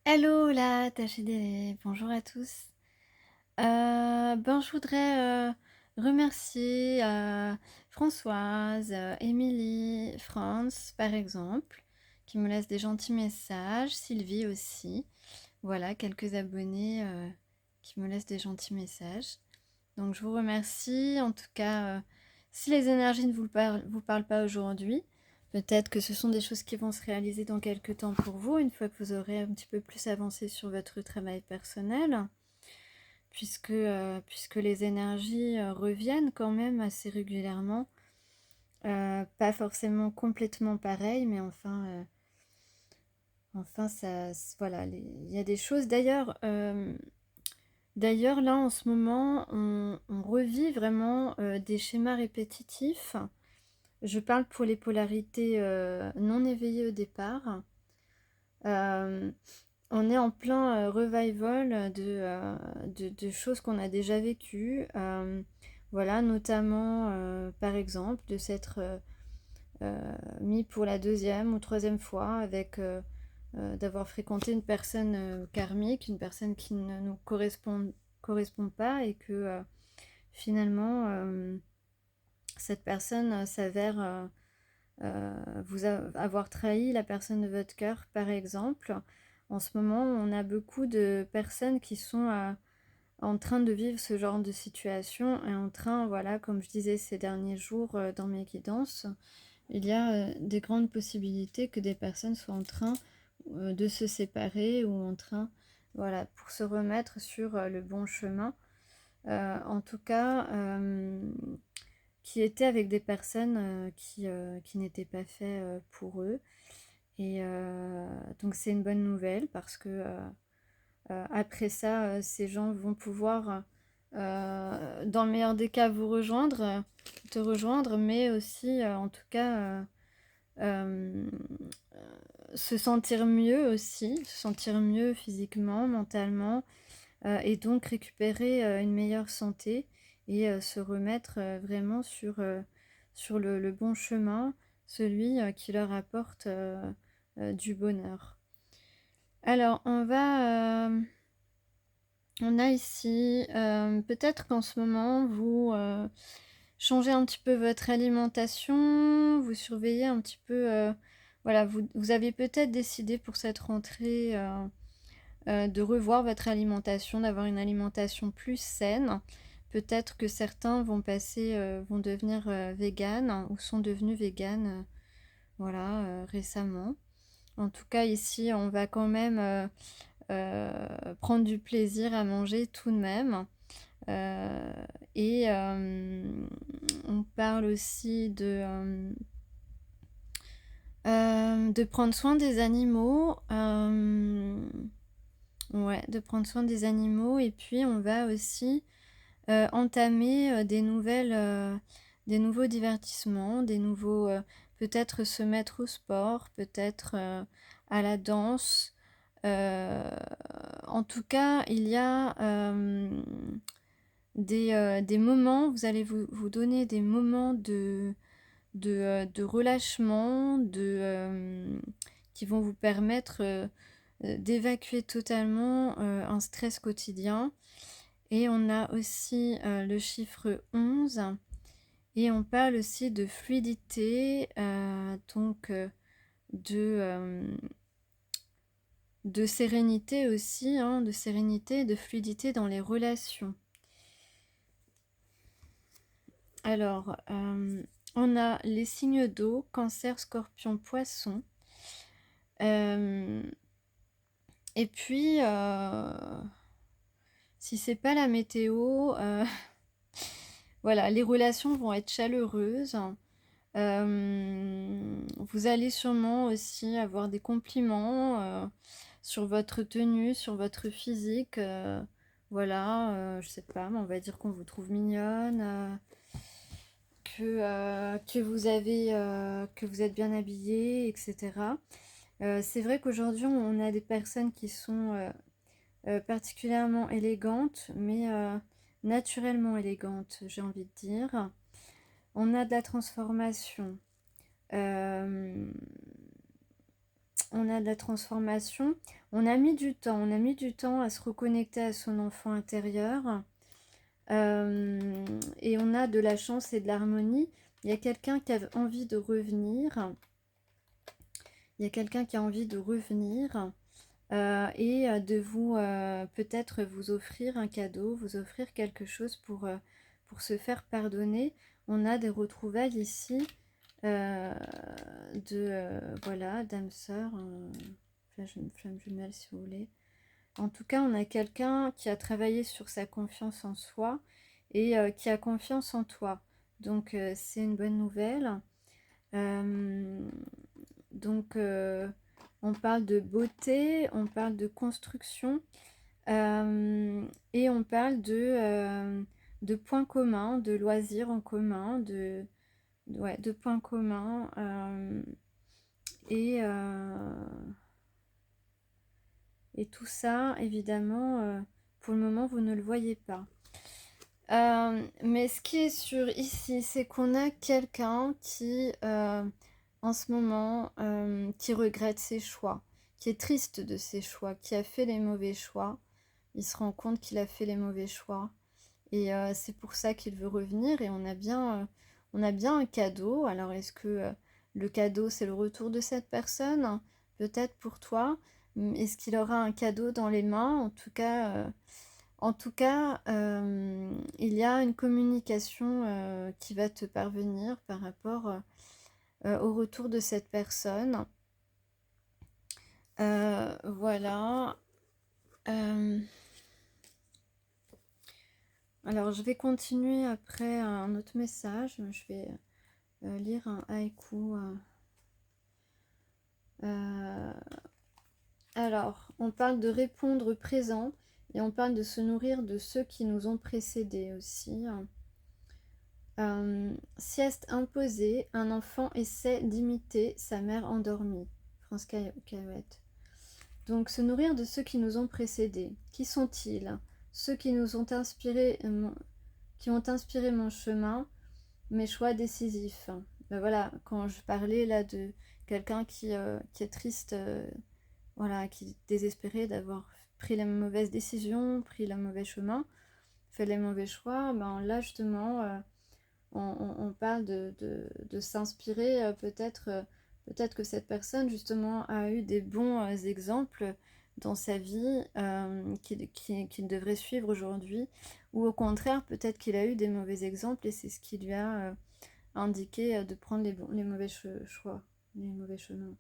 Hello la tâche des bonjour à tous. Je voudrais remercier Françoise, Émilie, France par exemple, qui me laissent des gentils messages, Sylvie aussi. Voilà, quelques abonnés qui me laissent des gentils messages. Donc je vous remercie. En tout cas, si les énergies ne vous parlent pas aujourd'hui, peut-être que ce sont des choses qui vont se réaliser dans quelques temps pour vous, une fois que vous aurez un petit peu plus avancé sur votre travail personnel, puisque les énergies reviennent quand même assez régulièrement. Pas forcément complètement pareil, mais enfin voilà, il y a des choses. D'ailleurs, là, en ce moment, on revit vraiment des schémas répétitifs. Je parle pour les polarités non éveillées au départ. Euh, on est en plein revival de choses qu'on a déjà vécues. Voilà, notamment, par exemple, de s'être mis pour la deuxième ou troisième fois d'avoir fréquenté une personne karmique, une personne qui ne nous correspond pas et que finalement cette personne s'avère avoir trahi la personne de votre cœur, par exemple. En ce moment, on a beaucoup de personnes qui sont en train de vivre ce genre de situation et en train, voilà, comme je disais ces derniers jours dans mes guidances, il y a des grandes possibilités que des personnes soient en train de se séparer ou en train, voilà, pour se remettre sur le bon chemin. En tout cas, qui étaient avec des personnes qui n'étaient pas faites pour eux. Et donc c'est une bonne nouvelle parce que après ça, ces gens vont pouvoir, dans le meilleur des cas, te rejoindre, mais aussi, en tout cas, euh, se sentir mieux aussi, se sentir mieux physiquement, mentalement, et donc récupérer une meilleure santé et se remettre vraiment sur le bon chemin, celui qui leur apporte du bonheur. Alors, on a ici, peut-être qu'en ce moment, vous changez un petit peu votre alimentation, vous surveillez un petit peu, voilà, vous avez peut-être décidé pour cette rentrée de revoir votre alimentation, d'avoir une alimentation plus saine. Peut-être que certains vont devenir véganes ou sont devenus véganes, voilà, récemment. En tout cas, ici, on va quand même prendre du plaisir à manger tout de même. Euh, et on parle aussi de prendre soin des animaux. Ouais, de prendre soin des animaux. Et puis, on va aussi entamer des nouveaux divertissements, peut-être se mettre au sport, peut-être à la danse. Euh, En tout cas, il y a des moments, vous allez vous donner des moments de relâchement, qui vont vous permettre d'évacuer totalement un stress quotidien. Et on a aussi le chiffre 11 et on parle aussi de fluidité, donc de, euh, de sérénité aussi, hein, de sérénité et de fluidité dans les relations. Alors, on a les signes d'eau, cancer, scorpion, poisson. Euh, et puis, si c'est pas la météo, voilà, les relations vont être chaleureuses. Vous allez sûrement aussi avoir des compliments sur votre tenue, sur votre physique. Voilà, je sais pas, mais on va dire qu'on vous trouve mignonne, que vous êtes bien habillée, etc. C'est vrai qu'aujourd'hui, on a des personnes qui sont particulièrement élégantes, mais naturellement élégantes, j'ai envie de dire. On a de la transformation. Euh, on a de la transformation. On a mis du temps à se reconnecter à son enfant intérieur. Et on a de la chance et de l'harmonie. Il y a quelqu'un qui a envie de revenir. Il y a quelqu'un qui a envie de revenir et de vous peut-être vous offrir un cadeau, vous offrir quelque chose pour se faire pardonner. On a des retrouvailles ici voilà, d'âme sœur, flamme jumelle si vous voulez. En tout cas, on a quelqu'un qui a travaillé sur sa confiance en soi et qui a confiance en toi. Donc, c'est une bonne nouvelle. Donc, on parle de beauté, on parle de construction et on parle de points communs, de loisirs en commun, de points communs. Et, et tout ça, évidemment, pour le moment, vous ne le voyez pas. Mais ce qui est sûr ici, c'est qu'on a quelqu'un qui, en ce moment, qui regrette ses choix, qui est triste de ses choix, qui a fait les mauvais choix. Il se rend compte qu'il a fait les mauvais choix. Et c'est pour ça qu'il veut revenir. Et on a bien un cadeau. Alors, est-ce que le cadeau, c'est le retour de cette personne? Peut-être pour toi. Est-ce qu'il aura un cadeau dans les mains? En tout cas, il y a une communication qui va te parvenir par rapport au retour de cette personne. Voilà. Alors, je vais continuer après un autre message. Je vais lire un haïku. Alors, on parle de répondre présent et on parle de se nourrir de ceux qui nous ont précédés aussi. Sieste imposée, un enfant essaie d'imiter sa mère endormie. France Cahuète. Donc, se nourrir de ceux qui nous ont précédés. Qui sont-ils? Ceux qui nous ont inspiré, qui ont inspiré mon chemin, mes choix décisifs. Ben voilà, quand je parlais là de quelqu'un qui est triste, voilà, qui est désespéré d'avoir pris la mauvaise décision, pris le mauvais chemin, fait les mauvais choix, ben là justement, on parle de s'inspirer, peut-être que cette personne justement a eu des bons exemples dans sa vie qu'il devrait suivre aujourd'hui, ou au contraire, peut-être qu'il a eu des mauvais exemples et c'est ce qui lui a indiqué de prendre les mauvais choix, les mauvais chemins.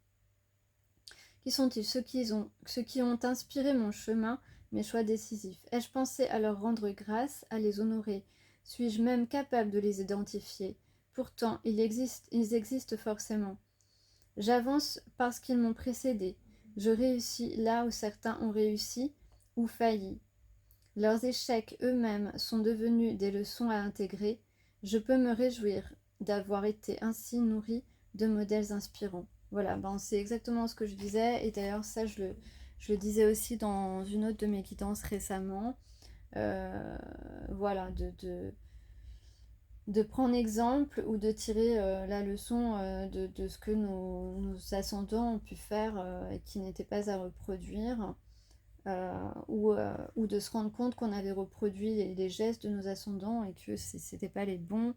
Qui sont-ils? Ceux qui ont inspiré mon chemin, mes choix décisifs. Ai-je pensé à leur rendre grâce, à les honorer? Suis-je même capable de les identifier? Pourtant, ils existent forcément. J'avance parce qu'ils m'ont précédé. Je réussis là où certains ont réussi ou failli. Leurs échecs eux-mêmes sont devenus des leçons à intégrer. Je peux me réjouir d'avoir été ainsi nourri de modèles inspirants. Voilà, ben c'est exactement ce que je disais. Et d'ailleurs, ça, je le disais aussi dans une autre de mes guidances récemment. Voilà, de prendre exemple ou de tirer la leçon de ce que nos ascendants ont pu faire et qui n'était pas à reproduire. Ou de se rendre compte qu'on avait reproduit les gestes de nos ascendants et que c'était pas les bons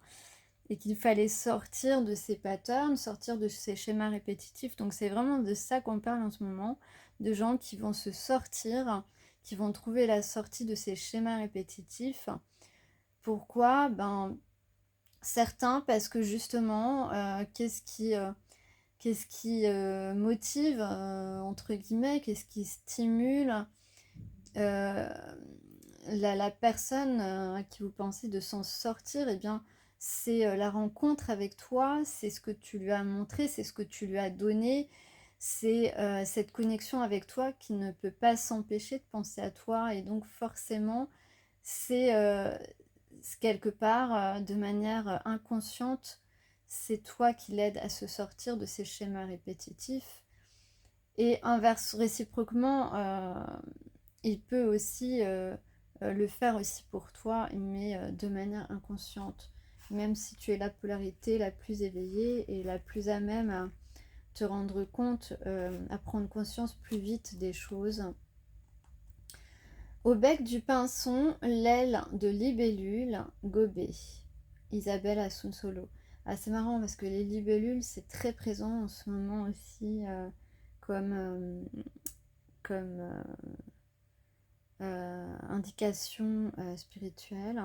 et qu'il fallait sortir de ces patterns, sortir de ces schémas répétitifs. Donc c'est vraiment de ça qu'on parle en ce moment, de gens qui vont se sortir, qui vont trouver la sortie de ces schémas répétitifs. Pourquoi? Ben certains parce que justement, qu'est-ce qui motive entre guillemets, qu'est-ce qui stimule la personne à qui vous pensez de s'en sortir, eh bien, c'est la rencontre avec toi, c'est ce que tu lui as montré, c'est ce que tu lui as donné, c'est cette connexion avec toi qui ne peut pas s'empêcher de penser à toi. Et donc forcément, c'est quelque part, de manière inconsciente, c'est toi qui l'aide à se sortir de ces schémas répétitifs. Et inverse réciproquement, il peut aussi le faire aussi pour toi, mais de manière inconsciente. Même si tu es la polarité la plus éveillée et la plus à même à te rendre compte, à prendre conscience plus vite des choses. Au bec du pinson, l'aile de libellule gobée. Isabelle Asunsolo. Ah, c'est marrant parce que les libellules, c'est très présent en ce moment aussi comme, indication spirituelle.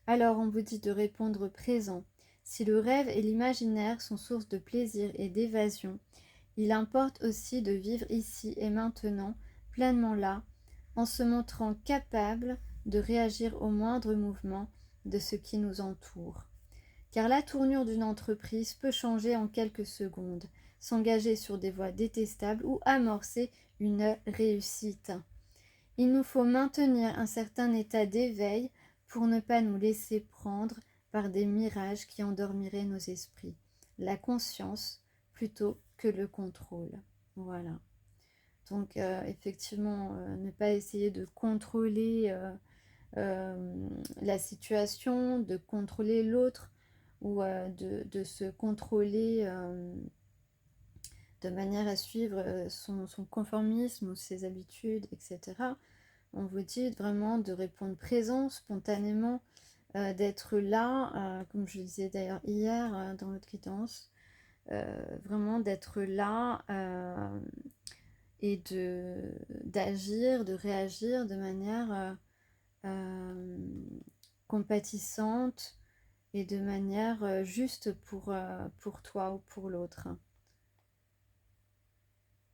Alors on vous dit de répondre présent. Si le rêve et l'imaginaire sont source de plaisir et d'évasion, il importe aussi de vivre ici et maintenant, pleinement là, en se montrant capable de réagir au moindre mouvement de ce qui nous entoure. Car la tournure d'une entreprise peut changer en quelques secondes, s'engager sur des voies détestables ou amorcer une réussite. Il nous faut maintenir un certain état d'éveil pour ne pas nous laisser prendre par des mirages qui endormiraient nos esprits. La conscience plutôt que le contrôle. Voilà. Donc effectivement, ne pas essayer de contrôler la situation, de contrôler l'autre ou de se contrôler de manière à suivre son conformisme ou ses habitudes, etc. On vous dit vraiment de répondre présent, spontanément, d'être là, comme je le disais d'ailleurs hier dans l'autre guidance, vraiment d'être là et d'agir, de réagir de manière compatissante et de manière juste pour toi ou pour l'autre.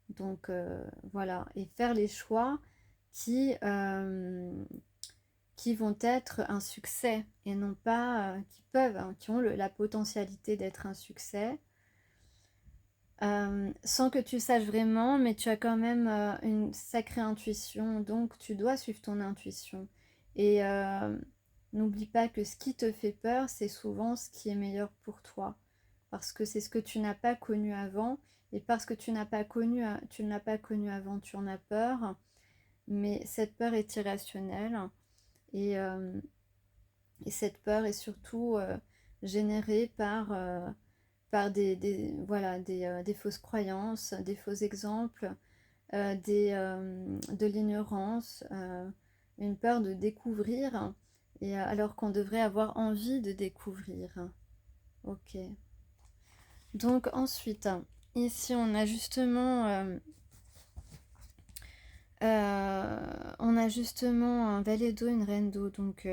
Donc voilà, et faire les choix qui vont être un succès et non pas qui peuvent, hein, qui ont la potentialité d'être un succès. Sans que tu saches vraiment, mais tu as quand même une sacrée intuition, donc tu dois suivre ton intuition. Et n'oublie pas que ce qui te fait peur, c'est souvent ce qui est meilleur pour toi, parce que c'est ce que tu n'as pas connu avant, et parce que tu ne l'as pas connu avant, tu en as peur, mais cette peur est irrationnelle, et cette peur est surtout générée par des fausses croyances, des faux exemples, de l'ignorance, une peur de découvrir, et alors qu'on devrait avoir envie de découvrir. Ok. Donc ensuite, ici on a justement un valet d'eau, une reine d'eau. Donc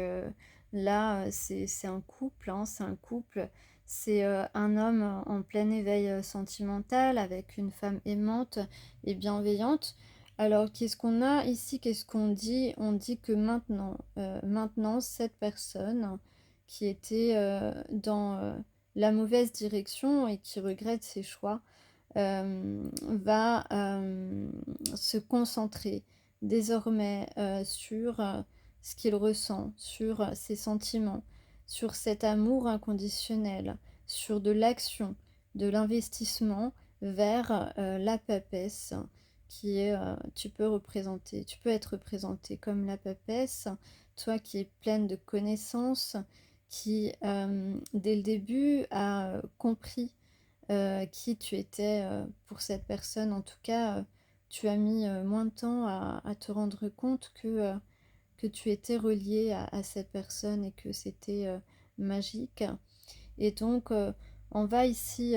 là, c'est un couple, hein, c'est un couple. C'est un homme en plein éveil sentimental avec une femme aimante et bienveillante. Alors, qu'est-ce qu'on a ici? Qu'est-ce qu'on dit? On dit que maintenant, cette personne qui était dans la mauvaise direction et qui regrette ses choix, va se concentrer désormais sur ce qu'il ressent, sur ses sentiments, sur cet amour inconditionnel, sur de l'action, de l'investissement vers la papesse qui est, tu peux être représenté comme la papesse, toi qui es pleine de connaissances, qui dès le début a compris qui tu étais pour cette personne. En tout cas, tu as mis moins de temps à te rendre compte que tu étais relié à cette personne et que c'était magique. Et donc, on va ici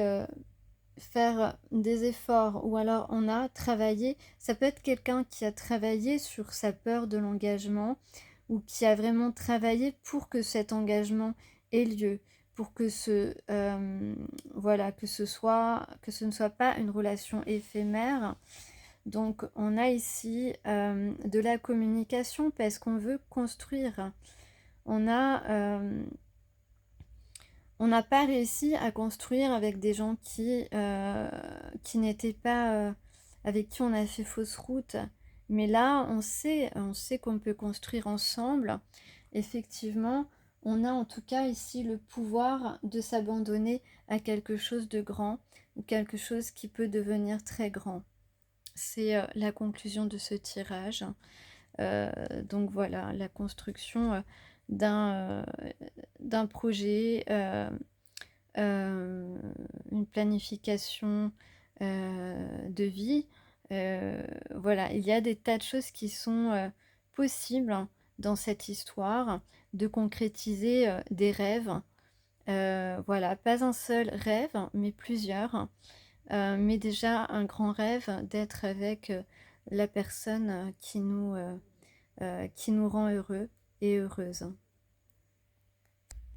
faire des efforts ou alors on a travaillé. Ça peut être quelqu'un qui a travaillé sur sa peur de l'engagement ou qui a vraiment travaillé pour que cet engagement ait lieu, pour que que ce ne soit pas une relation éphémère. Donc on a ici de la communication parce qu'on veut construire. On n'a pas réussi à construire avec des gens qui n'étaient pas avec qui on a fait fausse route. Mais là, on sait qu'on peut construire ensemble. Effectivement, on a en tout cas ici le pouvoir de s'abandonner à quelque chose de grand ou quelque chose qui peut devenir très grand. C'est la conclusion de ce tirage. Donc voilà, la construction d'un projet, une planification de vie. Voilà, il y a des tas de choses qui sont possibles dans cette histoire, de concrétiser des rêves. Voilà, pas un seul rêve, mais plusieurs. Mais déjà un grand rêve d'être avec la personne qui nous rend heureux et heureuse.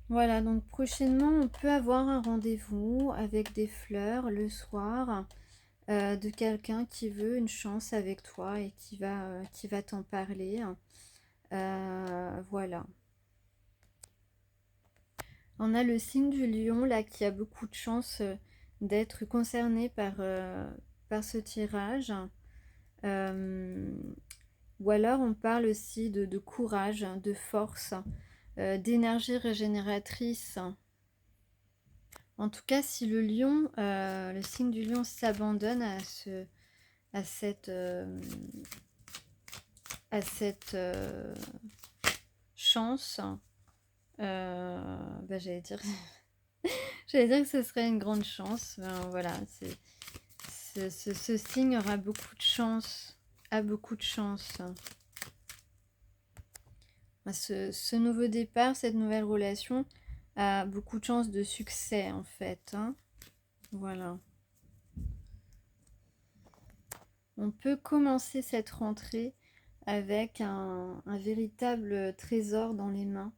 Voilà, donc prochainement, on peut avoir un rendez-vous avec des fleurs le soir de quelqu'un qui veut une chance avec toi et qui va t'en parler. Voilà. On a le signe du lion là qui a beaucoup de chance d'être concerné par ce tirage. Euh, ou alors on parle aussi de courage, de force, d'énergie régénératrice. En tout cas, si le signe du lion s'abandonne à cette chance, j'allais dire, j'allais dire que ce serait une grande chance. Voilà, ce signe aura beaucoup de chance, a beaucoup de chance. Ce nouveau départ, cette nouvelle relation a beaucoup de chances de succès en fait. Voilà. On peut commencer cette rentrée avec un véritable trésor dans les mains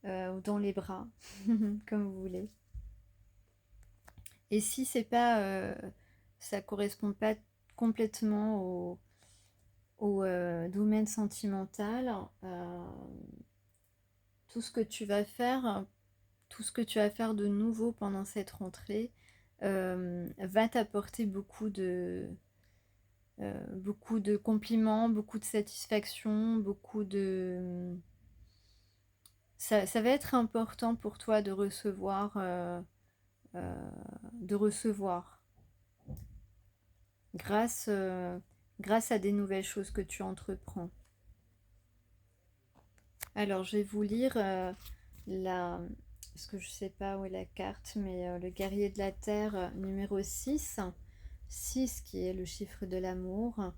ou dans les bras, comme vous voulez. Et si c'est pas, ça correspond pas complètement au domaine sentimental, tout ce que tu vas faire, tout ce que tu vas faire de nouveau pendant cette rentrée va t'apporter beaucoup de compliments, beaucoup de satisfaction, beaucoup de... Ça va être important pour toi euh, de recevoir grâce, grâce à des nouvelles choses que tu entreprends. Alors, je vais vous lire parce que je ne sais pas où est la carte, mais le guerrier de la terre numéro 6, 6 qui est le chiffre de l'amour,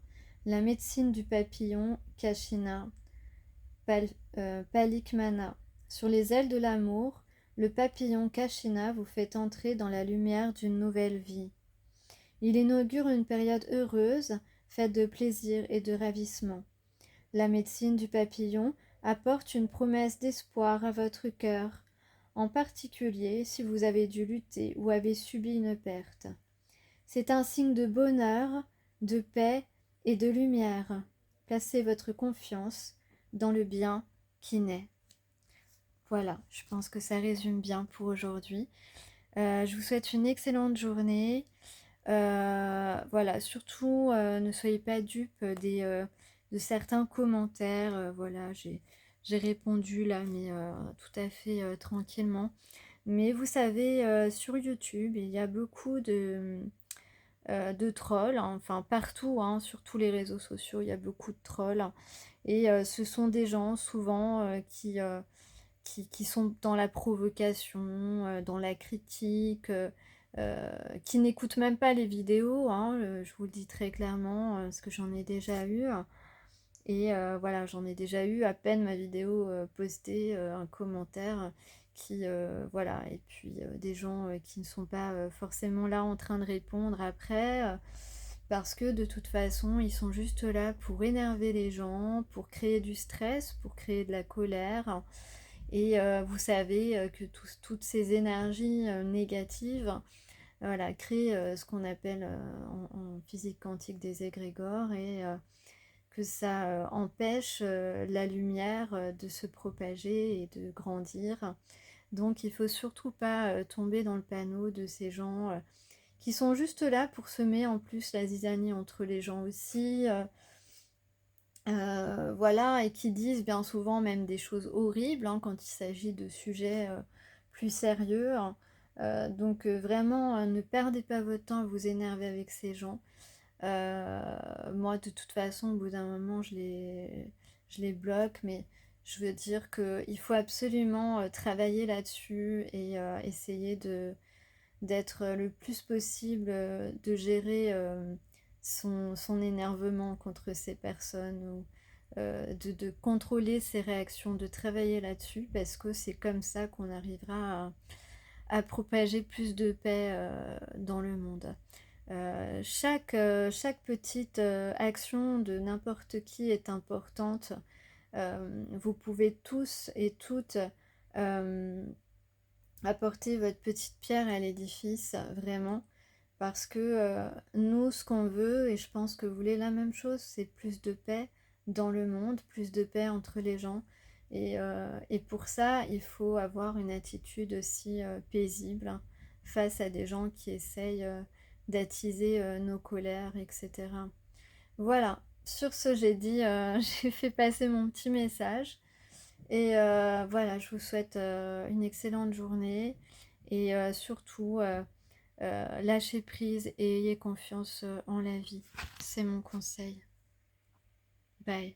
la médecine du papillon, Kashina, Palikmana. Sur les ailes de l'amour, le papillon Kashina vous fait entrer dans la lumière d'une nouvelle vie. Il inaugure une période heureuse, faite de plaisir et de ravissement. La médecine du papillon apporte une promesse d'espoir à votre cœur, en particulier si vous avez dû lutter ou avez subi une perte. C'est un signe de bonheur, de paix et de lumière. Placez votre confiance dans le bien qui naît. Voilà, je pense que ça résume bien pour aujourd'hui. Je vous souhaite une excellente journée. Voilà, surtout ne soyez pas dupes de certains commentaires. Voilà, j'ai répondu là, mais tout à fait tranquillement. Mais vous savez, sur YouTube, il y a beaucoup de trolls, hein, enfin partout, hein, sur tous les réseaux sociaux, il y a beaucoup de trolls. Et ce sont des gens souvent qui sont dans la provocation, dans la critique, qui n'écoutent même pas les vidéos, hein, je vous le dis très clairement, parce que j'en ai déjà eu. Et voilà, j'en ai déjà eu à peine ma vidéo postée, un commentaire voilà, et puis des gens qui ne sont pas forcément là en train de répondre après, parce que de toute façon, ils sont juste là pour énerver les gens, pour créer du stress, pour créer de la colère. Et vous savez que toutes ces énergies négatives, voilà, créent ce qu'on appelle en physique quantique des égrégores et que ça empêche la lumière de se propager et de grandir. Donc il faut surtout pas tomber dans le panneau de ces gens qui sont juste là pour semer en plus la zizanie entre les gens aussi. Voilà, et qui disent bien souvent même des choses horribles hein, quand il s'agit de sujets plus sérieux. Hein. Donc vraiment, ne perdez pas votre temps à vous énerver avec ces gens. Moi, de toute façon, au bout d'un moment, je les bloque, mais je veux dire qu'il faut absolument travailler là-dessus et essayer d'être le plus possible, de gérer son énervement contre ces personnes ou de contrôler ses réactions, de travailler là-dessus parce que c'est comme ça qu'on arrivera à propager plus de paix dans le monde. Chaque petite action de n'importe qui est importante. Vous pouvez tous et toutes apporter votre petite pierre à l'édifice, vraiment, parce que nous, ce qu'on veut, et je pense que vous voulez la même chose, c'est plus de paix dans le monde, plus de paix entre les gens. Et pour ça, il faut avoir une attitude aussi paisible face à des gens qui essayent d'attiser nos colères, etc. Voilà, sur ce, j'ai dit, j'ai fait passer mon petit message. Et voilà, je vous souhaite une excellente journée et surtout lâchez prise et ayez confiance en la vie. C'est mon conseil. Bye.